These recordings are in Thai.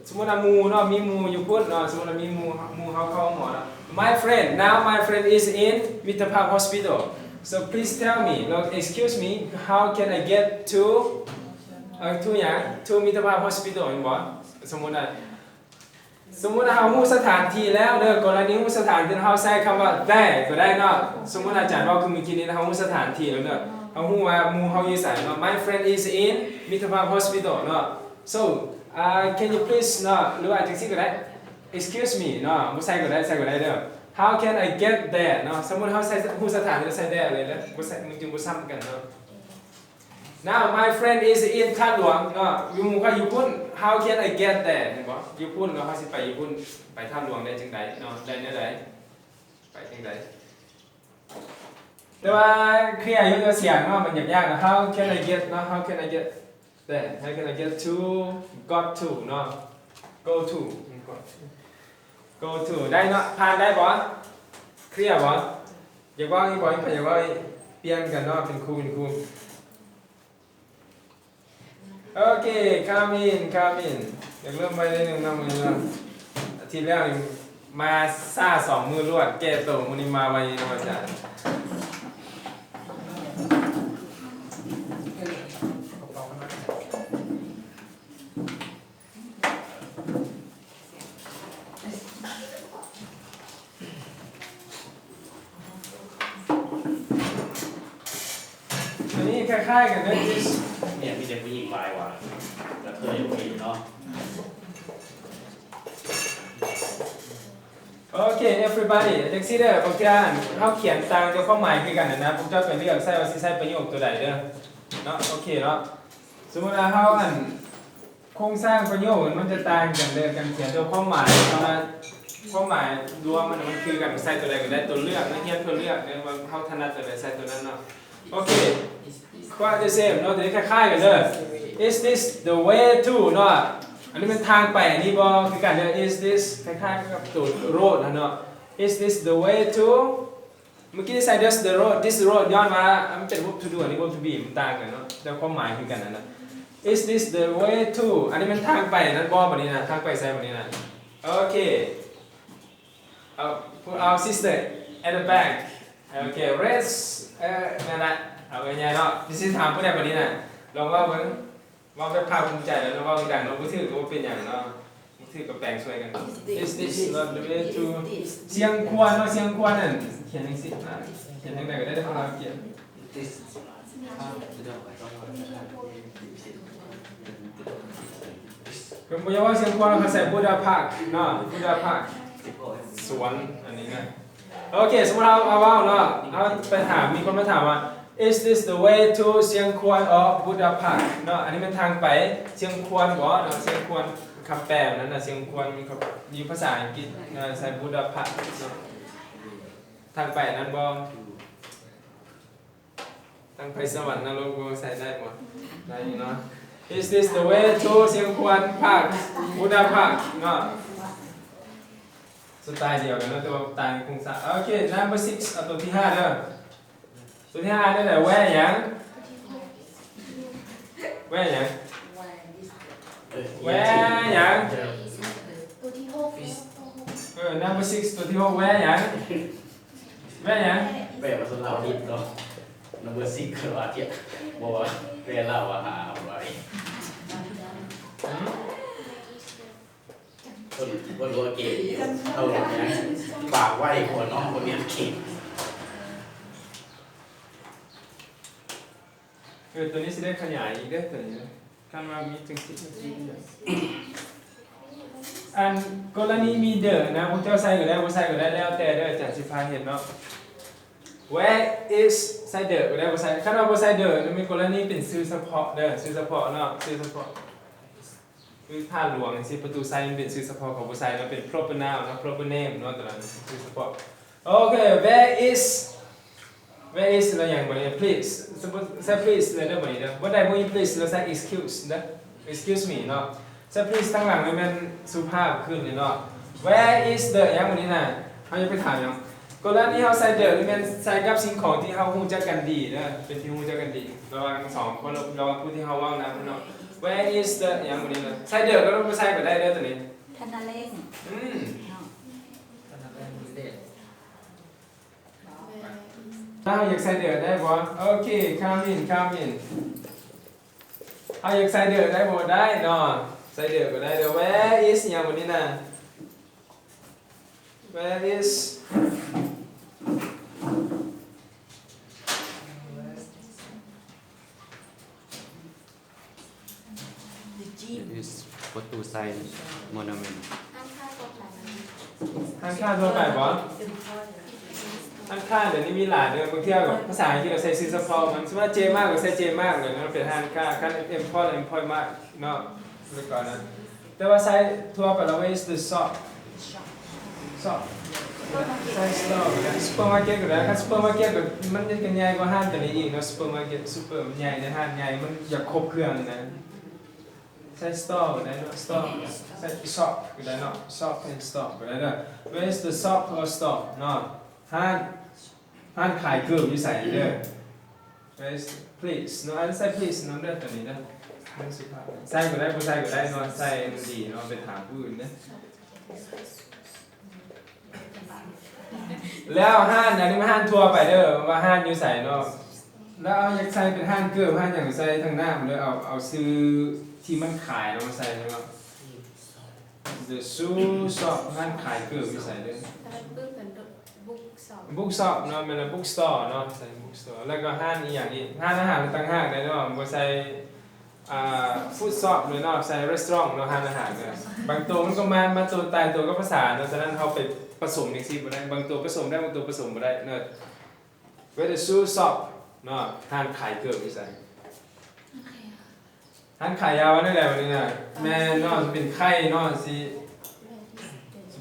สมมติว่ามูเนาะมีมูอยู่พุ่นเนาะสมมติว่ามีมูเขาเข้าหมอเนาะ My friend now my friend is in มิตรภาพ hospital so please tell me like excuse me how can I get to to อย่าง to มิตรภาพ hospital เห็นบ่สมมติว่าเราฮู้สถานที่แล้วเด้อกรณีฮู้สถานที่เราใช้คำว่า there ก็ได้เนาะสมมติอาจารย์ว่าคือเมื่อกี้นี้เราฮู้สถานที่แล้วเนาะเราฮู้ว่าหมู่เฮาอยู่ไสเนาะ My friend is in มิตรภาพ hospital เนาะ so can you please เนาะหรือว่าจังซี่ก็ได้ excuse me เนาะบ่ใส่ก็ได้เด้อ how can I get there เนาะสมมุติเฮาใส่ฮู้สถานที่เราใส่ there เลยเด้อบ่ใส่มันจึงบ่ซ้ำกันเนาะ Now my friend is in คาดหลวงเนาะอยู่หมู่เขาอยู่พุ่น how can I get there เห็นบ่อยู่พุ่นเนาะเฮาสิไปอยู่พุ่นไปคาดหลวงได้จังไดเนาะได้แนวใดไปจังไดแต่ว่าเคลียร์อยู่ตัวเสียงเนาะมันยากๆนะ how can I get เนาะ how can I get there how can I get to got to เนาะ go to ได้เนาะผ่านได้บ่เคลียร์บ่อยากว่าอีกบ่อยากว่าเปลี่ยนกันเนาะเป็นครูโอเค come in อยากเริ่มไปได้หนึ่งนะมือนะอาทิตย์แรกมาซ่า2 มือรวดแก้ตัวมื้อนี้มาไวนะอาจารย์อันนี้คล้ายๆกันนะเนี่ยมีแต่ผู้หญิงวายว่ะกระเทยผู้หญิงเนาะโอเค everybody จังซี่เด้อบางทีเฮาเขียนตามเจ้าความหมายคือกันนะผมจะไปเลือกใส่ว่าสิใส่ประโยคตัวใดเด้อเนาะโอเคเนาะสมมุติว่าเฮาโครงสร้างประโยคมันจะต่างกันเด้อกันเขียนเจ้าความหมายเนาะความหมายรวมมันคือกันใส่ตัวใดก็ได้ตัวเลือกนะเขียนตัวเลือกเด้อว่าเฮาถนัดตัวใดใส่ตัวนั้นเนาะโอเค quite the same เนาะตัวนี้คล้ายๆกันเด้อ is this the way to เนาะอันนี้เป็นทางไปอันนี้บ่คือกันเด้อ is this คล้ายๆกับตัว road นะเนาะ is this the way to เมื่อกี้ใส่ this road ย้อนมามันเป็น verb to do อันนี้ verb to be มันต่างกันเนาะแต่ความหมายคือกันนะ is this the way to อันนี้มันทางไปนั่นบ่บัดนี้นะทางไปใส่บัดนี้นะโอเคput our sister at the back โอเค raise นั่นแหละเอาไว้ไงเนาะที่สิถามผู้ใดบัดนี้น่ะลองว่าเบิ่งว่าไปภาคภูมิใจแล้วว่าดังเราผู้ถือก็เป็นอย่างเนาะผู้ถือก็แปลงช่วยกัน is this not the way to เสียงควรเนาะเสียงควรนั่นเขียนจังซี่นะเขียนจังได๋ก็ได้ของเราเขียนก็บ่อยากว่าเสียงควรเขาใส่บูดาพาร์คเนาะบูดาพาร์คสวนอันนี้นะโอเคสมมุติเอาว่าเนาะเอาไปถามมีคนมาถามว่าIs this the way to เชียงควน or Buddha Park เนาะอันนี้เป็นทางไปเชียงควนบ่เนาะเชียงควนคำแปลนั้นน่ะเชียงควนมีภาษาอังกฤษใส่ Buddha Park เนาะทางไปนั้นบ่ทางไปสวรรค์นรกบ่ใส่ได้บ่ได้เนาะ Is this the way to เชียงควน Park Buddha Park เนาะสไตล์เดียวกันเนาะแต่ว่าต่างโครงสร้างโอเค number 6เอาตัวที่5เด้อตัวที่5นั่นแหละแว่ยังแว่ยังตัวที่6 number 6ตัวที่6แว่ยังแปลว่าสุดเราดิบเนาะ number 6คือว่าเที่ยบอกว่าเรียนเราว่าหาไว้คนรู้เก่งเอาอย่างนี้ปากไหวคนน้องคนเรียนเก่งตัวนี้สิได้ขยายอีกเด้อตัวนี้คันว่ามีจังสิอันกรณีมีเด้อนะพวกเจ้าใส่ก็ได้บ่ใส่ก็ได้แล้วแต่เด้ออาจารย์สิพาเห็นเนาะ where is ใส่เด้อก็ได้บ่ใส่คันว่าบ่ใส่เด้อมันมีกรณีเป็นชื่อเฉพาะเด้อชื่อเฉพาะเนาะชื่อเฉพาะคือท่าหลวงจังซี่ประตูไซมันเป็นชื่อเฉพาะของบ่ใส่แล้วเป็น proper noun เนาะ proper name เนาะตัวนั้นชื่อเฉพาะโอเค where is เราอย่างบ่ได้ please สมมุติใส่ please เลยได้บ่ได้เด้อบ่ได้บ่มี please เราใส่ excuse เด้อ excuse me เนาะใส่ please ข้างหลังมันสุภาพขึ้นเนาะ where is the อย่างบ่นี้น่ะเฮาจะไปถามหยังกรณีเฮาใส่ the นี่มันใส่กับสิ่งของที่เฮาฮู้จักกันดีเด้อเป็นที่ฮู้จักกันดีระหว่าง2คนระหว่างผู้ที่เฮาเว้านำเนาะ where is the อย่างบ่นี้น่ะใส่ the ก็ต้องบ่ใส่ก็ได้เด้อตัวนี้ ตอนนั้นเป็นมือเด็ด เอาอยากใส่เดือดได้บ่โอเคcome inเอาอยากใส่เดือดได้บ่ได้เนาะใส่เดือดก็ได้เดี๋ยว where is อย่างวันนี้นะ where is is Batu Sign Monument ห้างค่าทั่วไปบ่ห้างค่าเดี๋ยวนี้มีหลายเรื่องบางทีแบบภาษาอังกฤษเราใส่ซีซัพพอร์มันสมมติว่าเจมากก็ใส่เจมากเลยนะเป็นห้างค่าขั้นเอ็มพอร์มากเนาะเมื่อก่อนนะแต่ว่าใส่ทั่วไปเรา is the shop ใส่สต็อกนะซูเปอร์มาร์เก็ตก็ได้ครับซูเปอร์มาร์เก็ตแบบมันจะใหญ่กว่าห้างตัวนี้อีกเนาะซูเปอร์มาร์เก็ตซูเปอร์ใหญ่ในห้างใหญ่มันอยากครบเครื่องนะใส่สต็อกก็ได้เนาะสต็อกใส่ช็อปก็ได้เนาะช็อปเป็นสต็อกก็ได้เนาะ where is the shop or store เนาะห้างขายเกลืออยู่ใส่เด้อ where is please เนาะอันใส่ please เนาะเด้อตัวนี้เนาะมันสุภาพใส่ก็ได้บ่ใส่ก็ได้เนาะใส่มันดีเนาะเป็นถามผู้อื่นเด้อแล้วห้างอันนี้มาห้างทัวร์ไปเด้อว่าห้างอยู่ใส่เนาะแล้วเอาอยากใส่เป็นห้างเกลือห้างอย่างใส่ทางหน้ามันเด้อเอาซื้อที่มันขายแล้วมาใส่เนาะ the shoe shop ห้างขายเกลืออยู่ใส่เด้อ book shop เนาะมันเป็น book store เนาะใส่ book store แล้วก็ห้างอีกอย่างนี้ห้างอาหารต่างหากได้เนาะบ่ใส่food shop เลยเนาะใส่ restaurant เนาะห้างอาหารเนาะบางตัวมันก็มาตัวตายตัวก็ภาษาเนาะฉะนั้นเฮาไปผสมจังซี่บ่ได้บางตัวผสมได้บางตัวผสมบ่ได้เนาะ where the shoe shop เนาะห้างขายเกลืออยู่ใส่ห้างขายยาวนั่นแหละวันนี้น่ะแม่เนาะเป็นไข้เนาะสิ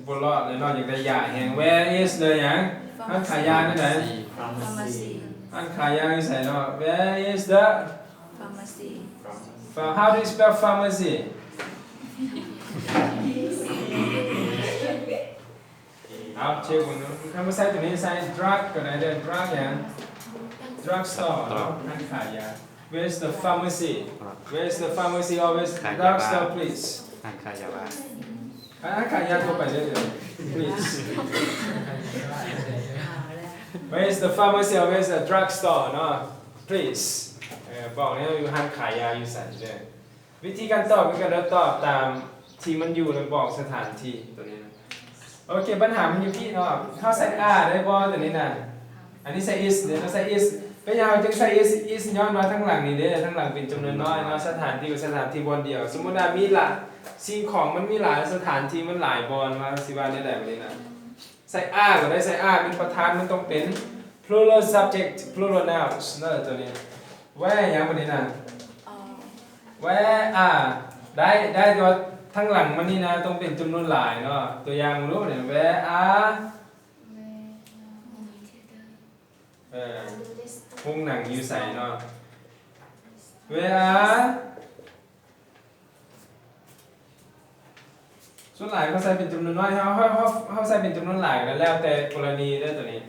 บ่รอดเลยเนาะอยากได้ยาแห้ง where is เลยหยังห้างขายยานั่นแหละ Pharmacy ห้างขายยาอยู่ใส่เนาะ where is the Pharmacy. how do you spell pharmacy เอาเช็คก่อนเนาะถ้าไม่ใส่ตัวนี้ใส่ drug ก็ได้เด้อ drug หยัง drug store เนาะห้างขายยา where's the pharmacy where's the pharmacy always ขายยา drug บ้า store please ห้างขายยาบ้า ห้างขายยาทั่วไปเด้อ please where's the pharmacy or where's the drug store เนาะ please บอกเนี่ยอยู่ห้างขายยาอยู่ใส่เด้อวิธีการตอบเป็นการตอบตามที่มันอยู่แล้วบอกสถานที่ตัวนี้นะโอเคปัญหามันอยู่ที่เนาะถ้าใส่ r ได้บ่ตัวนี้น่ะอันนี้ใส่ is เดี๋ยวเราใส่ is เป็นยังไงจึงใส่ is ย้อนมาทั้งหลังนี่เด้อทั้งหลังเป็นจำนวนน้อยเนาะสถานที่กับสถานที่บอนเดียวสมมุติว่ามีหลายสิ่งของมันมีหลายสถานที่มันหลายบอนว่าสิว่าได้แบบนี้นะใส่ r ก็ได้ใส่ r เป็นประธานมันต้องเป็น plural subject plural nouns เนาะตัวนี้ where ยังบ่นี้น่ะ where are ได้ตัวทั้งหลังมันนี่นะต้องเป็นจำนวนหลายเนาะตัวอย่างรู้เนี่ย where are โรงหนังอยู่ใส่เนาะ where are ส่วนหลายเขาใส่เป็นจำนวนน้อยเขาใส่เป็นจำนวนหลายกันแล้วแต่กรณีได้ตัวนี้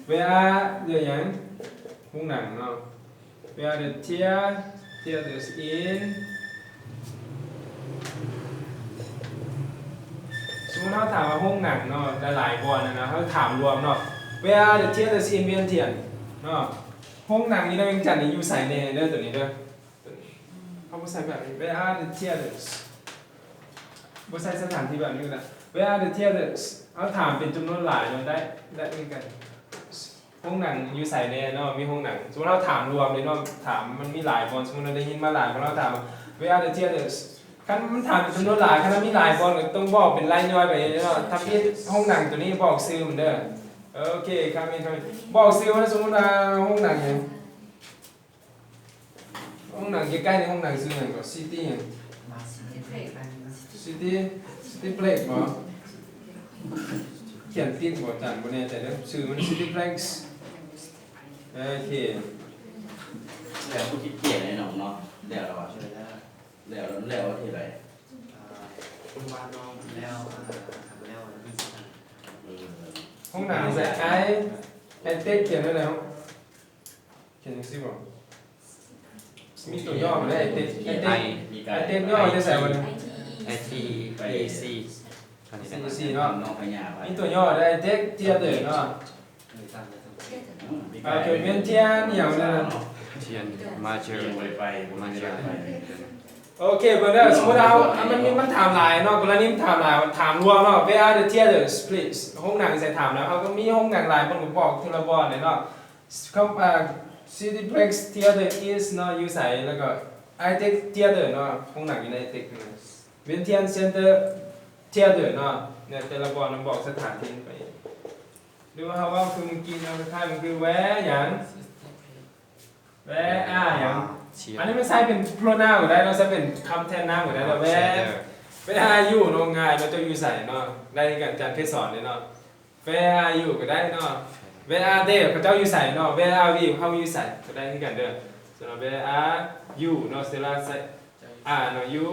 where are เดี๋ยวอย่างโรงหนังเนาะ where are the theaters in สมมติเราถามว่าห้องหนังเนาะหลายๆบอลนะเขาถามรวมเนาะ where are the theaters in Vientiane เนาะห้องหนังนี่เรายังจัดนี่อยู่ใส่ในเด้อตัวนี้เด้อเขาบ่ใส่แบบนี้ where are the theaters บ่ใส่สถานที่แบบนี้ก็ได้ where are the theaters เอาถามเป็นจำนวนหลายเนาะได้เหมือนกันห้องหนังอยู่ใส่ในเนาะมีห้องหนังสมมติเราถามรวมเลยเนาะถามมันมีหลายบอลสมมติเราได้ยินมาหลายบอลเราถาม where are the theatersคันมันถามเป็นจำนวนหลายคันมีหลายบอลก็ต้องบอกเป็นรายย่อยไปเนาะถ้าพี่ห้องหนังตัวนี้บอกซื้อมันเด้อโอเคครับมีบอกซื้อว่าสมมติว่าห้องหนังอย่างห้องหนังใกล้ๆในห้องหนังซื้ออย่างก็ซิตี้อย่างซิตี้เพล็กซ์บ่เขียนติดบ่จันบ่แน่ใจเด้อชื่อมันซิตี้เพล็กซ์โอเค แล้วผู้คิดเกียรในหนองเนาะแล้วเราช่วยได้แล้วที่ไร คุณวานน้องแล้วทำแล้วที่สำคัญ ห้องหนังใส่ไอ้เต้เขียนได้แล้วเขียนจังซี่บ่มีตัวย่อมาได้ไอ้เต้ย่อจะใส่วัน IT AC สี่เนาะ น้องพญาไป มีตัวย่อได้เด็กเทียเตอร์เนาะ người ta là thông เขียนเป็นเทียนอย่างนั้น เทียนมาเจอ ไปมาเจอไป โอเคเบิ่งเด้อสมมุติเอามันถามหลายเนาะกรณีมันถามหลายถามรวมเนาะ where are the theaters please ห้องหนังใส่ถามแล้วเขาก็มีห้องหนังหลายเพิ่นก็บอกทีละบ่อนเนาะเขาCineplex theater is เนาะอยู่ไสแล้วก็ iTech theater เนาะห้องหนังอยู่ใน iTech เวียนเทียนเซ็นเตอร์ theater เนาะเนี่ยแต่ละบ่อนมันบอกสถานที่ไปดูว่าว่าคือเมื่อกี้เนาะคล้ายๆมันคือ where หยัง where are หยัง เชีย อันนี้ไม่ใช่เป็น pronoun ก็ได้เราใช้เป็นคำแทนนามก็ได้เราแวare you เนาะง่ายเราจะอยู่ใส่เนาะได้กันอาจารย์เพชรสอนเลยเนาะ where are you ก็ได้เนาะ where are they เขาเจ้าอยู่ใส่เนาะ where are we เขาอยู่ใส่ก็ได้ที่กันเด้อสำหรับ where are you เนาะเสร็จแล้วใส่เนาะ you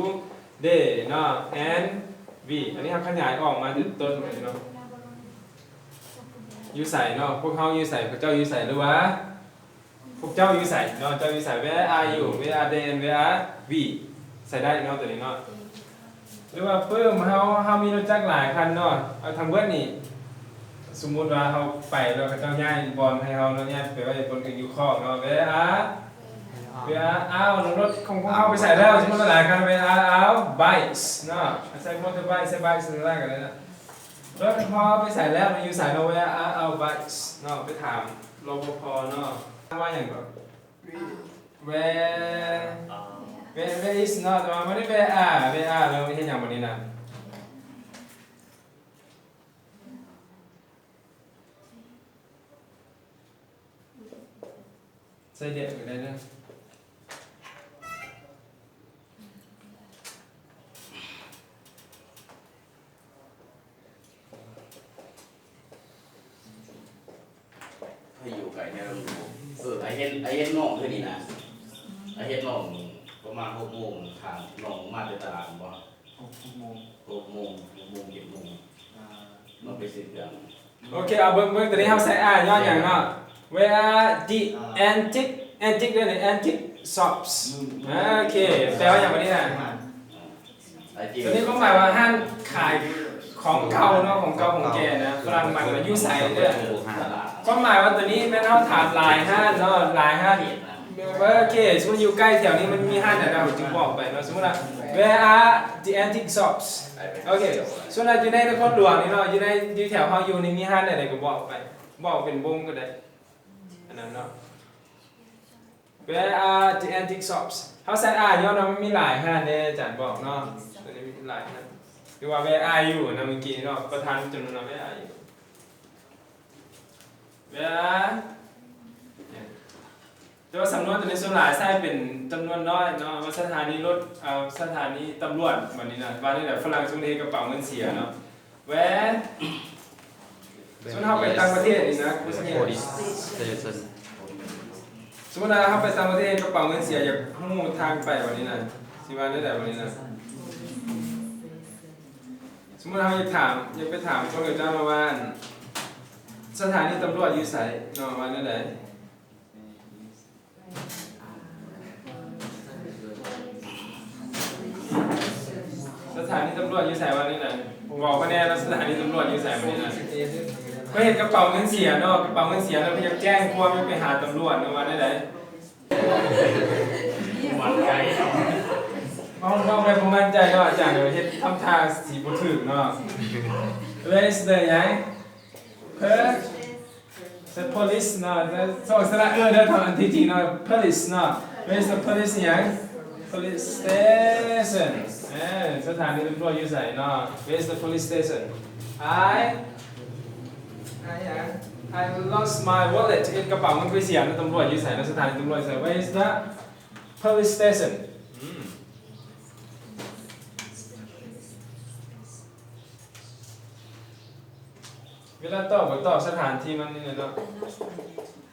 they เนาะ and we อันนี้เขาขยายออกมาจากต้นเลยเนาะอยู่ใส่เนาะพวกเขาอยู่ใส่เขาเจ้าอยู่ใส่หรือว่าพวกเจ้าอยู่ใส่เนาะเจ้าอยู่ใส่ where are you where are they and where are we ใส่ได้เนาะตัวนี้เนาะหรือว่าเพิ่มเฮามีรถจักรหลายคันเนาะเอาทางเบิดนี่สมมุติว่าเฮาไปแล้วเขาเจ้าย้ายบอลให้เฮาเนาะย้ายไปไว้บนอยู่คอกเนาะ where are รถของเฮาไปใส่แล้วสมมุติว่าหลายคัน where are bikes เนาะใส่ motorbike ใส่ bike ใส่อะไรกันเลยนะรถพอไปใส่แล้วอยู่ใส่เนาะ where are bikes เนาะไปถามรปภเนาะว่าอย่างก่อน where is not แต่ว่าไม่ได้ where are เราไม่ใช่อย่างวันนี้นะใส่เด็กก็ได้นะ ให้อยู่ไกลเนี่ยไอเฮ็ดน้องคือนี่นะไอเฮ็ดน้องประมาณ6 โมงทางน้องมาจากตลาดบ่ 6 โมง 6 โมง7 โมงน้องไปซื้อเครื่อง โอเคเอาเบิ่งตัวนี้เฮาใส่ย้อนอย่างเนาะ where are the antique ด้วยนี่ antique shops โอเคแปลว่าอย่างวันนี้นะ ไอที่ ตัวนี้ก็หมายว่าห้างขายของเก่าเนาะของเก่าของแก่นะฝรั่งมันก็อยู่ใส่เด้อ ตลาด ก็หมายว่าตัวนี้แม่นเฮาถามหลายห้างเนาะหลายห้างโอเคสมมุติอยู่ใกล้แถวนี้มันมีห้างไหนเราจึงบอกไปเนาะสมมุติว่า where are the antique shops โอเคส่วนเราอยู่ในนครหลวงนี่เนาะอยู่แถวเฮาอยู่นี่มีห้างไหนก็บอกไปบอกเป็นวงก็ได้อันนั้นเนาะ where are the antique shops เฮาใส่ย้อนว่ามันมีหลายห้างเด้อาจารย์บอกเนาะตัวนี้มีหลายห้างหรือว่า where are you นะเมื่อกี้เนาะประธานจำนวน where are you where แต่ว่าสำนวนตัวนี้ส่วนหลายใช้เป็นจำนวนน้อยเนาะว่าสถานีรถสถานีตำรวจแบบนี้นะว่านี่แหละฝรั่งช่วงนี้กระเป๋าเงินเสียเนาะ where ส่วนเราไปต่างประเทศนี่นะคุณสังเก โพ ต ลิสสเตชัน สมมติว่าเราไปต่างประเทศกระเป๋าเงินเสียอยากหู้ทางไปวันนี้นะสิว่าได้แต่วันนี้นะสมมติเราอยากไปถามคนอื่นเจ้ามาว่าสถานีตำรวจอยู่ไสเนาะว่าได้ไหนสถานีตำรวจอยู่ไสวันนี้นะบอกว่าแน่แล้วสถานีตำรวจอยู่ไสวันนี้นะก็เห็นกระเป๋าเงินเสียเนาะกระเป๋าเงินเสียแล้วพยายามแจ้งความไปหาตำรวจเนาะว่าได้ไหน มันไกล ห้องไปผมมั่นใจเนาะอาจารย์เดี๋ยวเฮ็ดทำท่าสีบ่ถึกเนาะ Where's the ยัง the police เนาะสองสระเด้อทำอันที่จริงเนาะ police เนาะ Where's the police ยัง police station สถานีตำรวจอยู่ไสเนาะ Where's the police station I lost my wallet กระเป๋ามันไปเสียตำรวจอยู่ไสเนาะสถานีตำรวจอยู่ไส Where's the police stationเวลาตอบสถานที่มันนี่เนาะ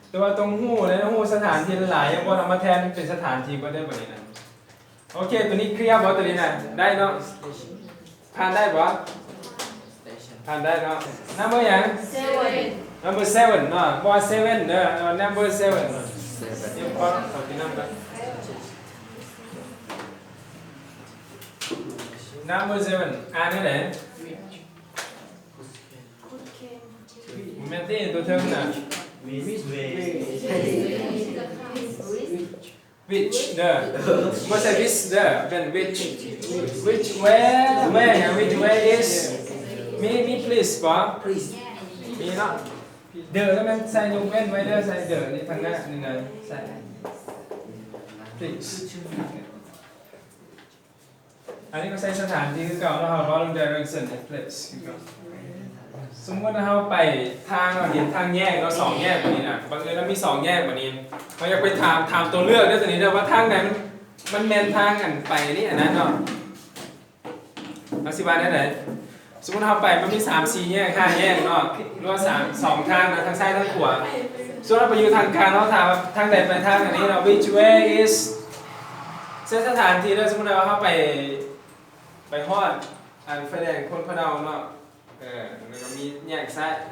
แต่ว่าตรงหูเลยนะหูสถานที่หลายอย่างว่าเอามาแทนเป็นสถานที่ก็ได้แบบนี้นะโอเคตัวนี้เคลียร์บ่ตัวนี้นะได้เนาะผ่านได้บ่ station ผ่านได้เนาะ number ยัง number 7เนาะบ่7เด้อ number 7เดี๋ยวพอขอที่ number 7อ่านได้ไหน ที่ตัวเทิงน่ะ which เด้อไม่ใช่ which เด้อเป็น which where which way is me please ป่ะมีเนาะเด้อแล้วมันใส่ยกเว้นไว้เด้อใส่เด้อนี่ทางหน้านี่นะใส่ please อันนี้ก็ใช้สถานที่คือเก่าแล้วเรา follow direction and place คือเก่าสมมติว่าเราไปทางเราเห็นทางแยกเราสองแยกแบบนี้นะบางเอิญเรามีสองแยกแบบนี้เราอยากไปถามตัวเลือกด้วยตัวนี้เด้อว่าทางไหนมันแมนทางกันไปนี่อันนั้นเนาะอธิบายได้ไหนสมมติเราไปมันมี3-4แยก5แยกเนาะหรือว่า2ทางนะทางซ้ายทางขวาส่วนเราไปอยู่ทางกลางเราถามว่าทางไหนไปทางอันนี้เรา which way is เส้นสถานที่เด้อสมมติว่าเราไปฮอดไฟแดงคนพะเดาเนาะแล้วก็มีแยก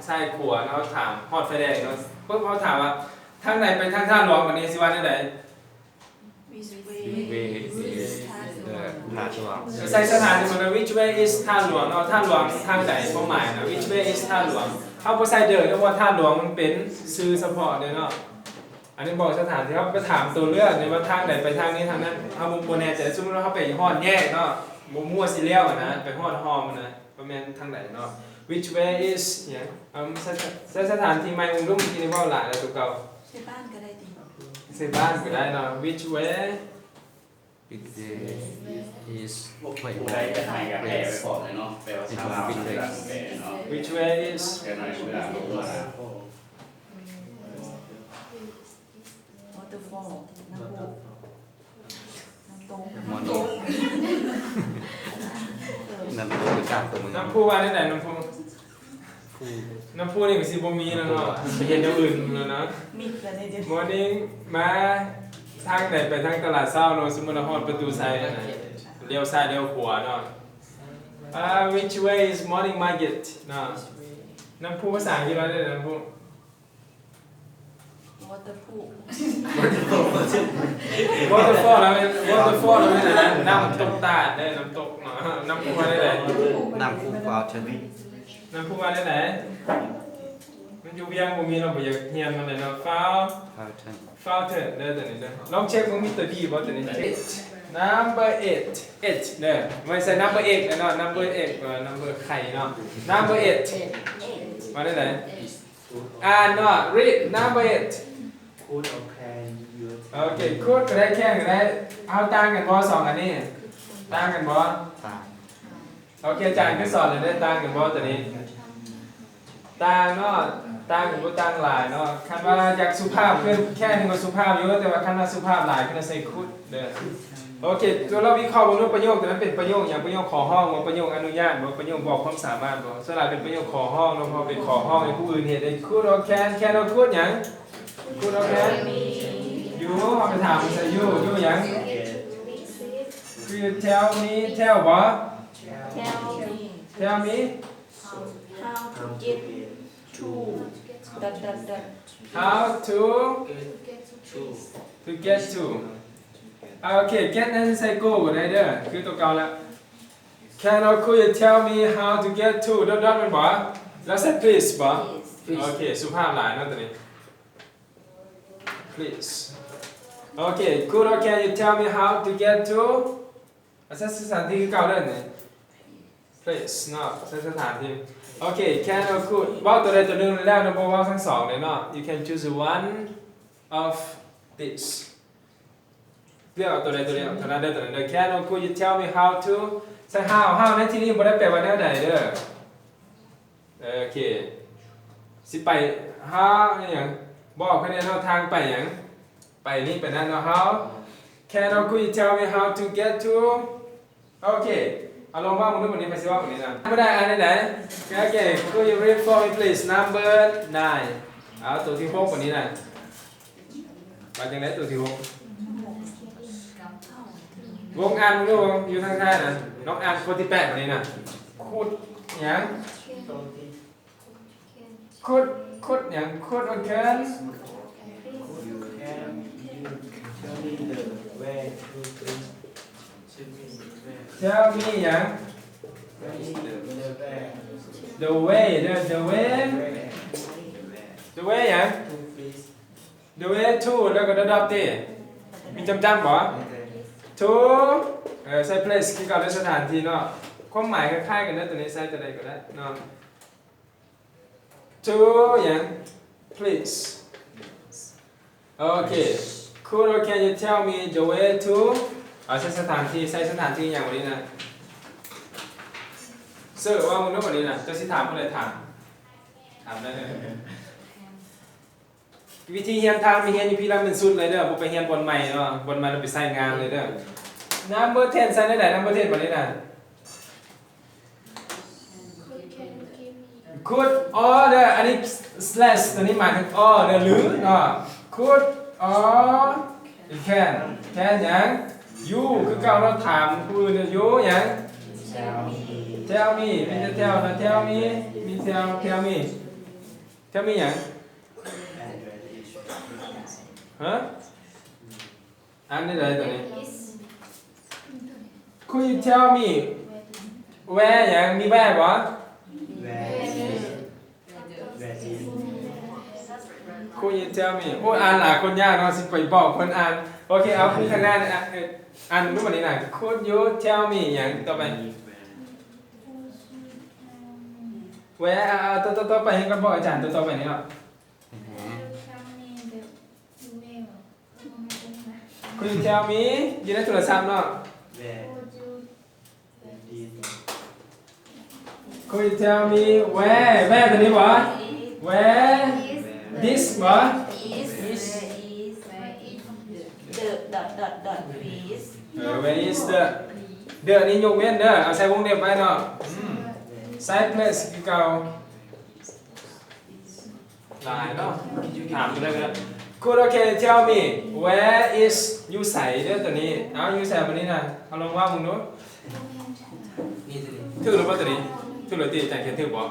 ซ้ายขวาแล้วถามฮอดไฟแดงเนาะเพิ่นเขาถามว่าทางไหนไปทางท่าหลวงวันนี้สิว่าได้ไหน way is the ท่าหลวง ใส่สถานที่มัน which way is ท่าหลวงเนาะท่าหลวงทางไหนความหมายนะ which way is ท่าหลวงเขาบ่ใส่เด้อเพราะว่าท่าหลวงมันเป็นชื่อเฉพาะเด้อเนาะอันนี้บอกสถานที่เขาไปถามตัวเลือกเนี่ยว่าทางไหนไปทางนี้ทางนั้นเขาบ่แน่ใจสมมุติว่าเขาไปฮอดแยกเนาะมั่วสิแล้วนะไปฮอดฮอมนะประมาณทางไหนเนาะ which way is เนี่ยสถานที่ใหม่รุ่มที่นี่เว้าหลายแล้วตัวเก่า ใช่บ้านก็ได้ดิ ใส่บ้านก็ได้เนาะ which way which way is ผู้ใดจะให้กับแพ้ไปบอกเลยเนาะแปลว่าชาวลาวเป็นแปลเนาะ which way is แปลหน่อยเวลาลงมา waterfall น้ำพุน้ำตก มอนนั่นคือการตัวมึง น้ำพุว่าได้ไหนน้ำพุน้ำพุนี่ก็สิบ่มีแล้วเนาะไปเห็นอย่างอื่นแล้วเนาะ มิดแล้วในเดือน morning มาทางไหนไปทางตลาดเช้าเนาะสมมุติว่าฮอดประตูไซด์นะเลี้ยวซ้ายเลี้ยวขวาเนาะwhich way is morning market เนาะน้ำพุภาษาอังกฤษว่าได้น้ำพุ waterpool waterfall แล้วเป็น waterfall แล้วเป็นอะไรน้ำตกตาดได้น้ำตกเนาะน้ำพุว่าได้ไหน น้ำคูฟาวเทน น้ำพุว่าได้ไหนมันอยู่เวียงบ่มีเราบ่อยากเฮียนมันเลยเนาะ fountain เด้อตัวนี้เด้อลองเช็คว่ามีตัวดีบ่ตัวนี้ number 8เด้อไม่ใช่ number 8เนาะ number 8 number ไข่เนาะ number 8มาได้ไหนอ่านเนาะ read number 8 พูดโอเคยู โอเคคูดก็ได้แค่ก็ได้เอาต่างกันบ่สองอันนี้ต่างกันบ่ ตา โอเคอาจารย์ก็สอนเลยได้ต่างกันบ่ตัวนี้ต่างเนาะต่างกันบ่ต่างหลายเนาะคันว่าอยากสุภาพขึ้นแค่นึงก็สุภาพอยู่แต่ว่าคันว่าสุภาพหลายขึ้นใส่คูดเด้อโอเคตัวเราวิเคราะห์บนรูปประโยคแต่นั้นเป็นประโยคอย่างประโยคขอห้องบ่ประโยคอนุญาตบ่ประโยคบอกความสามารถบ่สลับเป็นประโยคขอห้องเนาะพอเป็นขอห้องให้ผู้อื่นเฮ็ดได้คูดor can or could หยังคูดor can อยู่เอาไปถามใส่อยู่หยัง Could you tell me tell what tell me tell me how to get to dot how to get to โอเค get นั้นใส่ go ก็ได้เด้อคือตัวเก่าละ Can or could you tell me how to get to ดอทมันบ่แล้วใส่ please บ่โอเคสุภาพหลายเนาะตัวนี้ please โอเค could or can you tell me how to get to สถานที่คือเก่าเด้อนี่ place เนาะสถานที่โอเค can or could ว่าตัวใดตัวหนึ่งแล้วนะบ่ว่าทั้งสองเลยเนาะ you can choose one of this เลือกเอาตัวใดตัวหนึ่งเท่านั้นเด้อตัวนั้นเด้อ can or could you tell me how to ใส่ how ในที่นี้บ่ได้แปลว่าแนวใดเด้อโอเคสิไป how อหยังบอกให้แนวทางไปหยังไปนี่ไปนั่นเนาะ how can or could you tell me how to get to โอเคเอาลองว่ามึงดูวันนี้ไปสิว่าวันนี้นะไม่ได้อันไหนโอเค could you read for me please number 9เอาตัวที่6วันนี้นะมาจังได๋ตัวที่6วงอ่านมึงดูอยู่ทางท้ายนะน้องอ่านคนที่8วันนี้นะคุดหยังคุดหยังคุดโอเค ยูแคนยูเทลมีเดอะเวทูทูชื่อมีเว tell me หยัง เดอะเว the way the way the way ยัง to please the way to แล้วก็ the dot ดิมีจำบ่ to ใส่ place คือการสถานที่เนาะความหมายคล้ายๆกันนะตัวนี้ใส่ตัวใดก็ได้เนาะ to ยัง please okay cool can you tell me the way to ใช้สถานที่ใช้สถานที่อย่างวันนี้นะเสิร์ฟว่ามึงรู้วันนี้นะจะสิถามอะไรถามได้เลยวิธีเฮียนทางมีเฮียนอยู่พี่ละเป็นสุดเลยเด้อบุไปเฮียนบนใหม่เนาะบนใหม่เราไปใส่งานเลยเด้อnumber 10ใส่ได้ไหน number 10วันนี้นะ could or เด้ออันนี้ slash ตัวนี้หมายถึง or เด้อหรือเนาะ could or can ยัง you คือเก่าเราถามผู้อื่นเนี่ย you ยัง tell me มีแต่ tell นะ tell me มี tell me tell me ยัง ฮะอันนี้อะไรตัวนี้ Could you tell me where ยังมี where บ่ Could you tell me โอ้อ่านหลายคนยากเนาะสิไปบอกคนอ่านโอเคเอาคือข้างหน้าอ่านรู้วันนี้หน่อย Could you tell me อย่างต่อไป where ต่อไปให้กันบอกอาจารย์ต่อไปนี่เนาะ Could you tell me อยู่ในโทรศัพท์เนาะ Could you tell me where ตัวนี้บ่ where this บ่ where is the นี้ยกเว้นเด้อเอาใส่วงเล็บไว้เนาะside place คือเก่าหลายเนาะถามได้เลย Could okay tell me where is อยู่ใส่เด้อตัวนี้เอาอยู่ใส่วันนี้นะเอาลองว่ามึงดู นี่สิ ถือหรือเปล่าตัวนี้ถือหรือตีใจเขียนถือบ่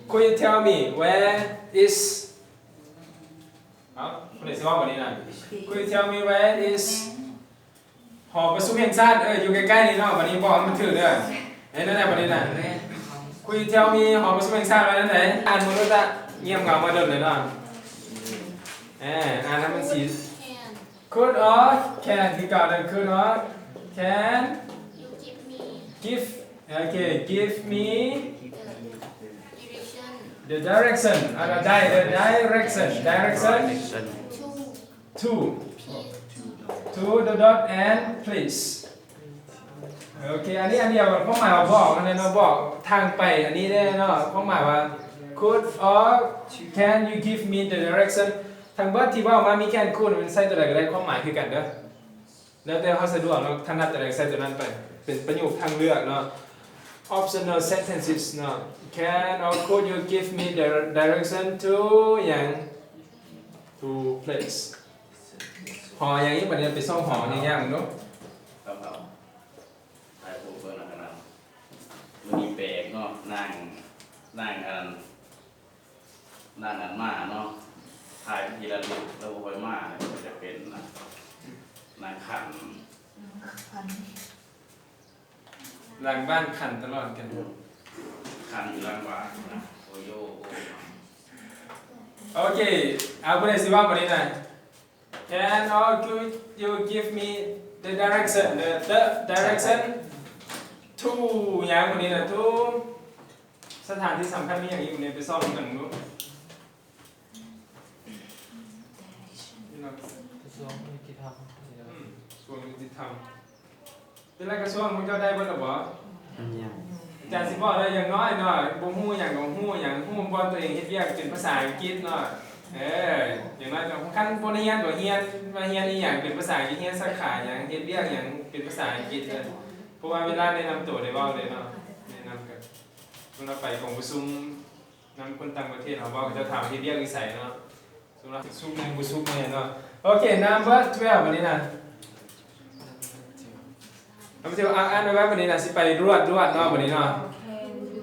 Could you tell me where is เอาคนไหนสิว่าวันนี้นะ Could you tell me where is หอประชุมแห่งชาติอยู่ใกล้ๆนี่เนาะวันนี้บอกมันถือเด้อนั่นแหละวันนี้นะ Could you tell me หอประชุมแห่งชาติไว้นั่นไหนอ่านมือรู้จักเงียบเงามาเดิมเลยเนาะอ่านให้มันสี Could or can ที่เก่าเลย Could or can give okay give me the direction อะไรได้ the direction to the dot and please โอเคอันนี้อันเดียวข้อหมายว่าบอกอันนี้เนาะบอกทางไปอันนี้ได้เนาะข้อหมายว่า could or can you give me the direction ทางเบิร์ดที่ว่ามามีแค่นคูณมันใส่ตัวใดก็ได้ข้อหมายคือกันเด้อแล้วแต่เขาสะดวกเนาะท่านนัดตัวใดใส่ตัวนั้นไปเป็นประโยคทางเลือกเนาะ optional sentences เนาะ can or could you give me the direction to อย่าง to place หออย่างนี้บัดนี้ไปซ่อมหออย่างเงี้ยมึงเนาะ ครับเอาถ่ายรูปเพิ่นนะครับมันมีแปลกเนาะนั่งอันมาเนาะถ่ายทีละรูปแล้วค่อยมาเนี่ยมันจะเป็นนางขัน หลังบ้านขันตลอดกัน ขันอยู่ล่างวานนะโอโยโอ โอเคเอาไปเลยสิว่าวันนี้นะ Can or could you give me the direction the direction to อย่างวันนี้นะ to สถานที่สำคัญมีอย่างอยู่ในไปซ่อมกันรู้ กระทรวงยุติธรรม ส่วนยุติธรรมเป็นไรกระทรวงมึงจะได้บ่หรอบ่ เนี่ย อาจารย์สิบอกเลยอย่างน้อยหน่อยบ่ฮู้อย่างของฮู้อย่างฮู้บ่ตัวเองเฮ็ดเวียกเป็นภาษาอังกฤษเนาะอย่างน้อยก็คันบ่ได้เรียนบ่เรียนมาเรียนอีหยังเป็นภาษาอังกฤษเรียนสาขาหยังเฮ็ดเวียกหยังเป็นภาษาอังกฤษเลยเพราะว่าเวลาแนะนำตัวได้เว้าเลยเนาะแนะนำกันเวลาไปของประชุมนำคนต่างประเทศเขาเว้าเขาจะถามเฮ็ดเวียกอีไสเนาะสำหรับซุมนึงบ่ซุมแม่เนาะโอเค number 12วันนี้นะเอาไปเที่ยวอ่านไว้วันนี้นะสิไปรวดเนาะวันนี้เนาะ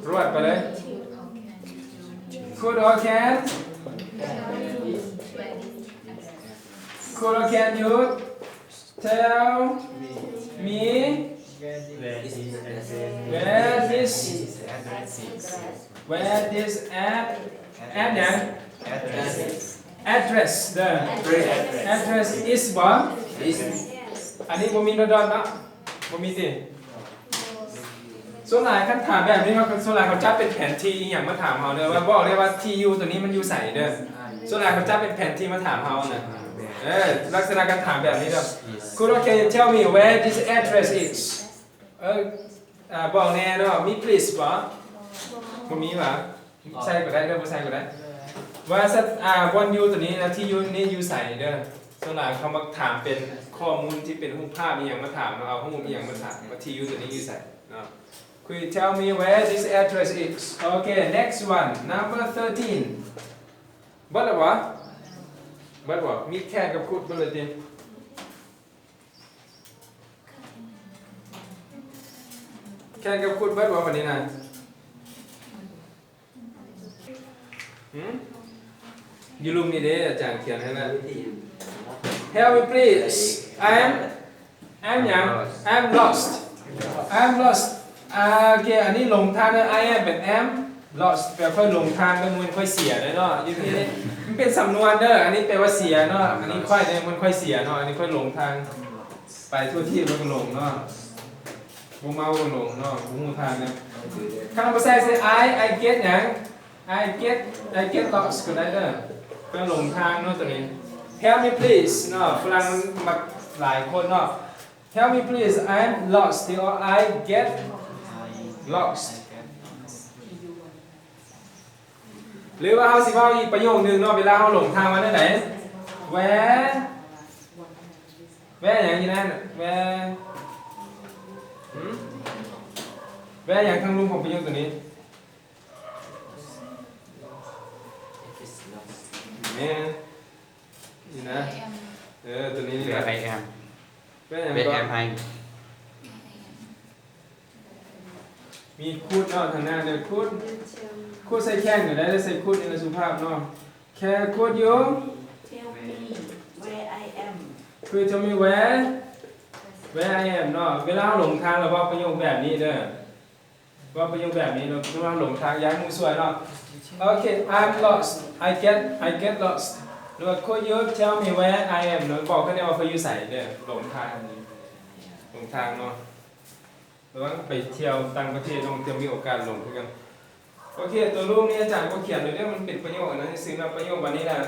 รวดไปเลย Could or can Could or can you tell me where this at add หยัง address address เด้อ address is บ่ is อันนี้บ่มีดอทๆเนาะบ่มีติส่วนหลายคันถามแบบนี้ว่าส่วนหลายเขาจับเป็นแผนที่อหย่างมาถามเฮาเด้อว่าบอกเลยว่า TU ตัวนี้มันอยู่ไสเด้อส่วนหลายเขาจับเป็นแผนที่มาถามเฮาน่ะลักษณะการถามแบบนี้เด้อ Could you tell me where this address is บอกแน่เนาะมี please บ่มีบ่ใส่ก็ได้เด้อบ่ใส่ก็ได้ว่าวันยูตัวนี้นะที่ยูนี่ยูใส่เด้อส่วนหลายเขามาถามเป็นข้อมูลที่เป็นรูปภาพอีหยังมาถามเอาข้อมูลอีหยังมาถามว่าที่ยูตัวนี้ยูใส่เนาะ Could you tell me where this address is Okay next one number 13บัดวะบัดวะมีแค่กับคุดบ่เลยติแค่กับคุดบัดวะวันนี้นะยูลุมนี่เด้อาจารย์เขียนให้แล้ว Help me please I'm หยัง I'm lost โอเคอันนี้หลงทางนะ I am เป็น am lost แปลว่าหลงทางแล้วมันค่อยเสียเลยเนาะอยู่ที่นี่มันเป็นสำนวนเด้ออันนี้แปลว่าเสียเนาะอันนี้ค่อยเนี่ยมันค่อยเสียเนาะอันนี้ค่อยหลงทางไปทั่วที่มันก็หลงเนาะบ่เมาก็หลงเนาะบ่ฮู้ทางเนี่ยคำภาษาไทย I get หยัง I get lost ก็ได้เด้อก็หลงทางเนาะตัวนี้ Help me please เนาะฝรั่งมาหลายคนเนาะ Help me please I'm lost or I get lost หรือว่าเฮาสิเว้าอีกประโยคนึงเนาะเวลาเฮาหลงทางมาได้ไหน Where อย่างนี้นั่น Where อย่างทางลุงของประโยคตัวนี้นี่นะตัวนี้นี่ Where แหละ I am Where อย่าง Where ก็ am I มีคูดเนาะทางหน้าเดี๋ยวคูดใส่แข้งก็ได้ใส่คูดในสุภาพเนาะแค่คูดอยู่ Tell me where I am คือจะมี where I am เนาะเวลาหลงทางเราว่าประโยคแบบนี้เด้อว่าประโยคแบบนี้เราเวลาหลงทางย้ายมือสวยเนาะโอเค I'm lost I get lost หรือว่า could you tell me where I am เนาะบอกเขาได้ว่าเขาอยู่ใส่เด้อหลงทางเนาะหรือว่าไปเที่ยวต่างประเทศต้องจะมีโอกาสหลงคือกันโอเคตัวรูปนี้อาจารย์ก็เขียนเลยเนี่ยมันเป็นประโยคนะซึ่งเราประโยควันนี้นะ